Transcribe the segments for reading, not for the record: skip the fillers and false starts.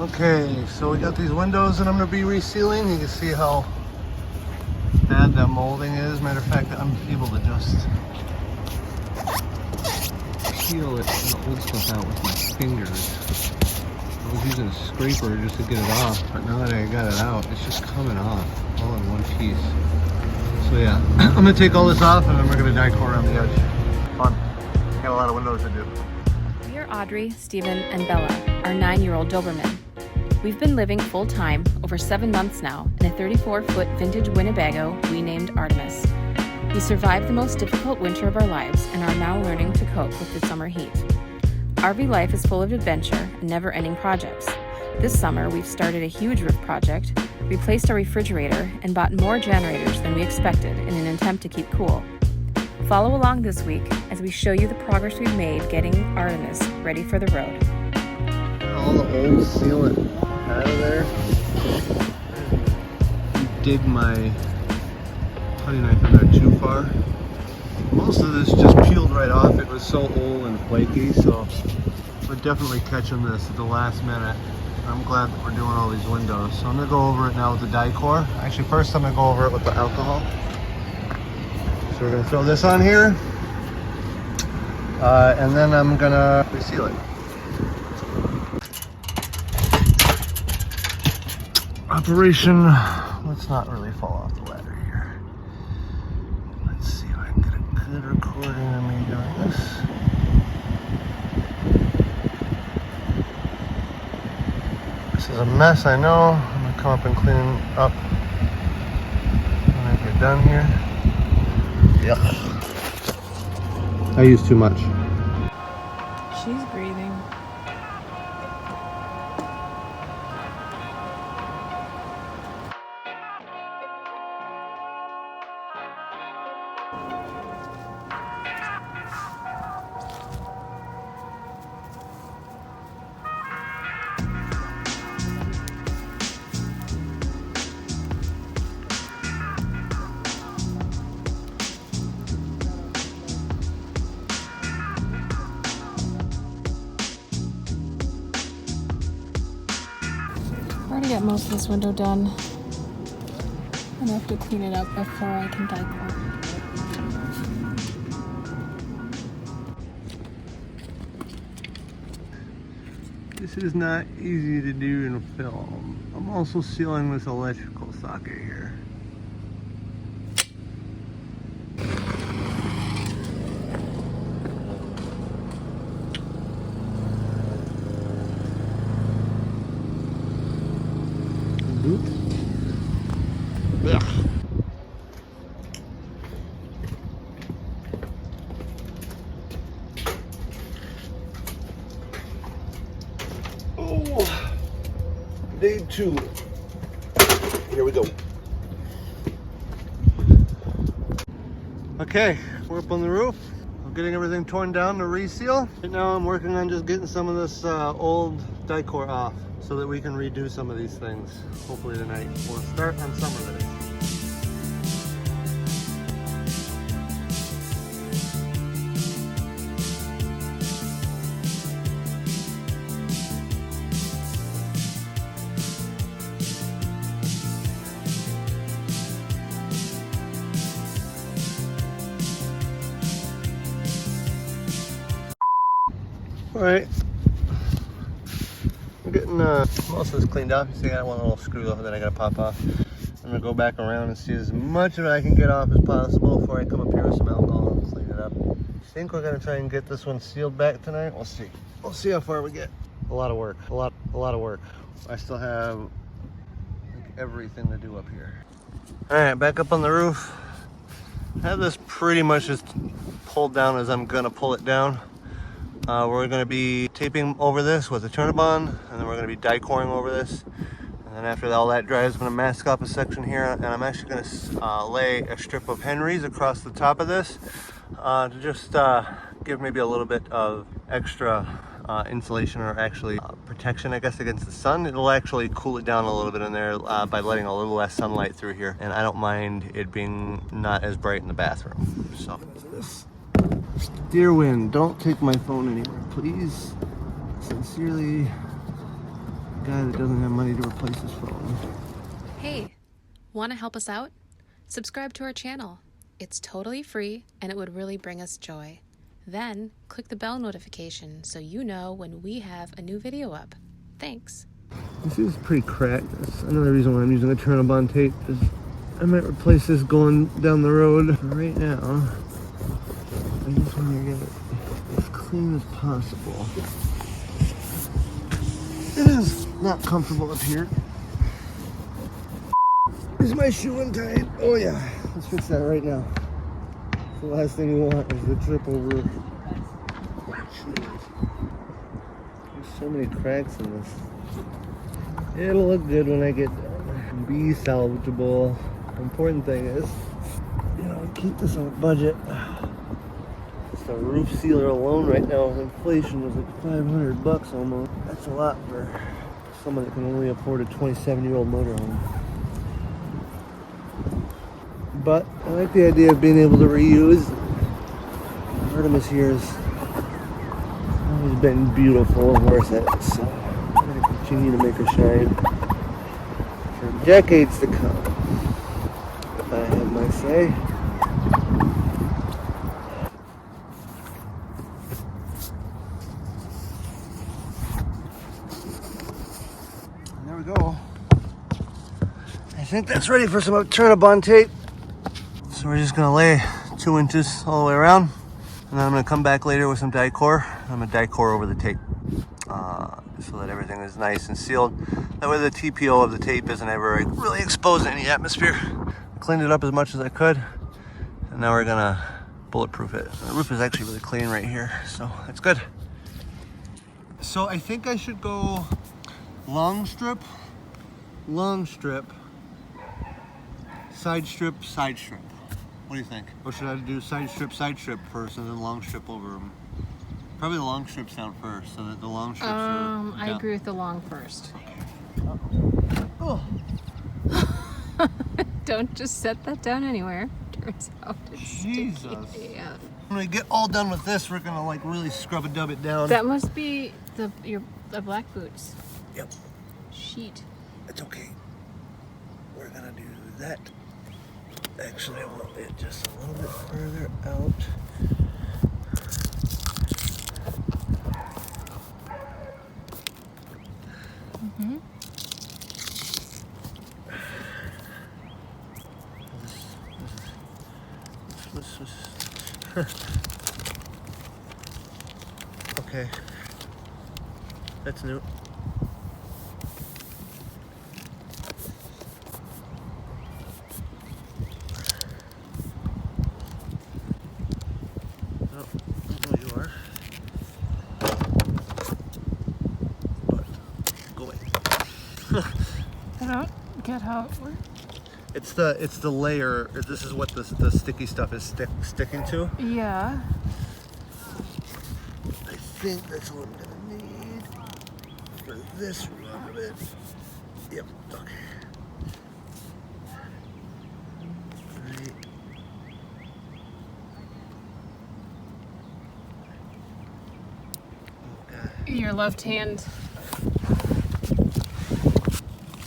Okay, so we got these windows that I'm going to be resealing. You can see how bad that molding is. Matter of fact, I'm able to just peel it, the old stuff out with my fingers. I was using a scraper just to get it off, but now that I got it out, it's just coming off all in one piece. So yeah, I'm going to take all this off and then we're going to dicor around the edge. Fun. Got a lot of windows to do. We are Audrey, Stephen, and Bella, our 9-year-old Doberman. We've been living full-time over 7 months now in a 34-foot vintage Winnebago we named Artemis. We survived the most difficult winter of our lives and are now learning to cope with the summer heat. RV life is full of adventure and never-ending projects. This summer, we've started a huge roof project, replaced our refrigerator, and bought more generators than we expected in an attempt to keep cool. Follow along this week as we show you the progress we've made getting Artemis ready for the road. All the old sealant out of there. Dig my putty knife in there too far. Most of this just peeled right off. It was so old and flaky, so we're definitely catching this at the last minute. I'm glad that we're doing all these windows. So I'm gonna go over it now with the dicor. Actually, first I'm gonna go over it with the alcohol. So we're gonna throw this on here, and then I'm gonna reseal it. Operation, let's not really fall off the ladder here. Let's see if I can get a good recording of me doing this. This is a mess, I know. I'm gonna come up and clean up when I get done here. Yuck. I use too much. She's breathing. I already got most of this window done. I'm gonna have to clean it up before I can dicor. This is not easy to do in film. I'm also sealing this electrical socket here. Ugh. Oh, day 2. Here we go. Okay, we're up on the roof. I'm getting everything torn down to reseal. Right now I'm working on just getting some of this old dicor off so that we can redo some of these things. Hopefully tonight. We'll start on some of it. All right, I'm getting most of this cleaned up. You see I got one little screw that I gotta pop off. I'm gonna go back around and see as much of it I can get off as possible before I come up here with some alcohol and clean it up. I think we're gonna try and get this one sealed back tonight. We'll see. We'll see how far we get. A lot of work, a lot of work. I still have like everything to do up here. All right, back up on the roof. I have this pretty much just pulled down as I'm gonna pull it down. We're going to be taping over this with a Turnabond, and then we're going to be dicoring over this. And then after all that dries, I'm going to mask up a section here, and I'm actually going to lay a strip of Henry's across the top of this to just give maybe a little bit of extra insulation, or actually protection, I guess, against the sun. It'll actually cool it down a little bit in there by letting a little less sunlight through here, and I don't mind it being not as bright in the bathroom. So this. Dear wind, don't take my phone anywhere, please. Sincerely, guy that doesn't have money to replace his phone. Hey, want to help us out? Subscribe to our channel. It's totally free and it would really bring us joy. Then click the bell notification so you know when we have a new video up. Thanks. This is pretty cracked. That's another reason why I'm using a turn-on tape. Is I might replace this going down the road. For right now, I just want to get it as clean as possible. It is not comfortable up here. Is my shoe untied? Oh yeah, let's fix that right now. The last thing you want is the trip over. There's so many cracks in this. It'll look good when I get done. Be salvageable. The important thing is, you know, keep this on a budget. Just a roof sealer alone right now with inflation was like $500 almost. That's a lot for someone that can only afford a 27-year-old motorhome. But I like the idea of being able to reuse. Artemis here has always been beautiful and worth it, so I'm going to continue to make her shine for decades to come, if I have my say. And there we go. I think that's ready for some turn-up tape. So we're just gonna lay 2 inches all the way around, and then I'm gonna come back later with some dicor. I'm gonna dicor over the tape so that everything is nice and sealed. That way the TPO of the tape isn't ever really exposed to any atmosphere. Cleaned it up as much as I could, and now we're gonna bulletproof it. The roof is actually really clean right here, so that's good. So I think I should go long strip, side strip, side strip. What do you think? Or should I do side strip first and then long strip over them? Probably the long strips down first, so that the long strips are I agree with the long first. Oh. Don't just set that down anywhere. Turns out it's Jesus. sticky AF. When we get all done with this, we're gonna like really scrub and dub it down. That must be the black boots. Yep. Sheet. It's okay. We're gonna do that. Actually, I want it just a little bit further out. Mm-hmm. Okay. That's new. I don't get how it works. It's the layer. This is what the sticky stuff is sticking to. Yeah. I think that's what I'm gonna need for this run of it. Yep. Okay. Right. Oh God. Your left hand.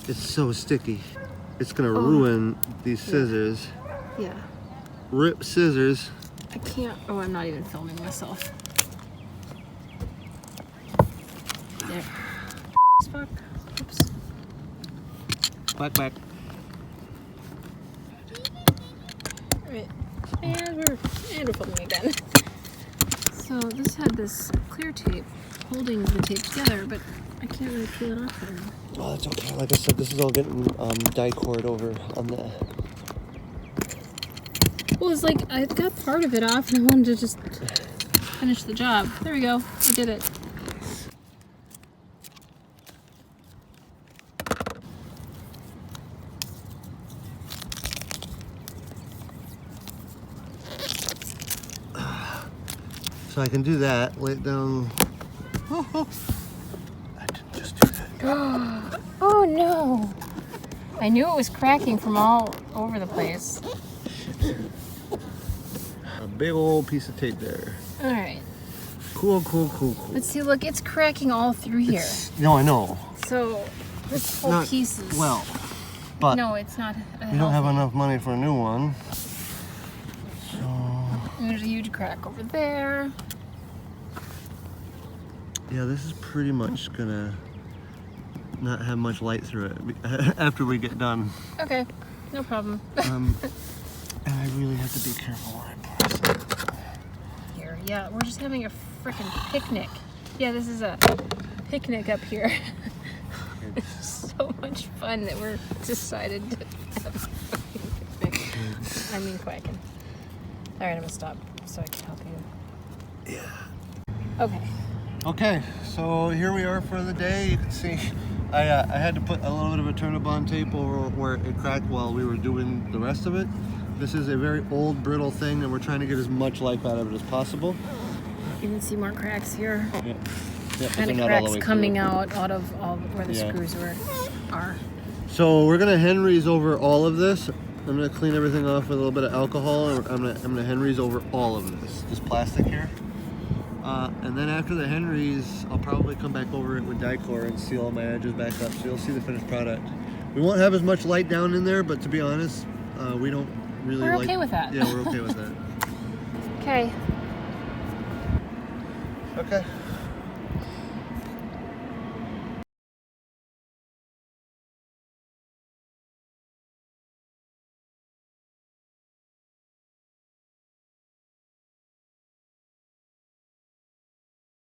It's so sticky. It's gonna ruin these scissors. Yeah. Rip scissors. I can't. Oh, I'm not even filming myself. There. Fuck. Oops. Back. Right. And we're filming again. So this had this clear tape holding the tape together, but I can't really peel it off right now. Oh, that's okay. Like I said, this is all getting dicored over on the. Well, it's like I got part of it off and I wanted to just finish the job. There we go. I did it. So I can do that. Lay it down. I didn't just do that. Oh no! I knew it was cracking from all over the place. A big old piece of tape there. Alright. Cool. But see, look, it's cracking all through here. No, I know. So this whole not piece is... well, but No, it's not we don't have enough money for a new one. So And there's a huge crack over there. yeah, this is pretty much gonna not have much light through it after we get done. Okay, no problem. And I really have to be careful where I pour this. Here, yeah, we're just having a freaking picnic. Yeah, this is a picnic up here. It's so much fun that we're decided to have a fucking picnic. I mean, quacking. All right, I'm gonna stop so I can help you. Yeah. Okay. Okay, so here we are for the day. You can see I had to put a little bit of a Turnabond tape over where it cracked while we were doing the rest of it. This is a very old, brittle thing, and we're trying to get as much life out of it as possible. You can see more cracks here. Yep. Yep, And they're the not all the cracks way coming through. out of all where the Yeah. screws are. So we're gonna Henry's over all of this. I'm gonna clean everything off with a little bit of alcohol, and I'm gonna Henry's over all of this plastic here. And then after the Henry's, I'll probably come back over it with dicor and seal all my edges back up, so you'll see the finished product. We won't have as much light down in there, but to be honest, we don't really We're like... okay with that. Yeah, we're okay with that. Okay. Okay.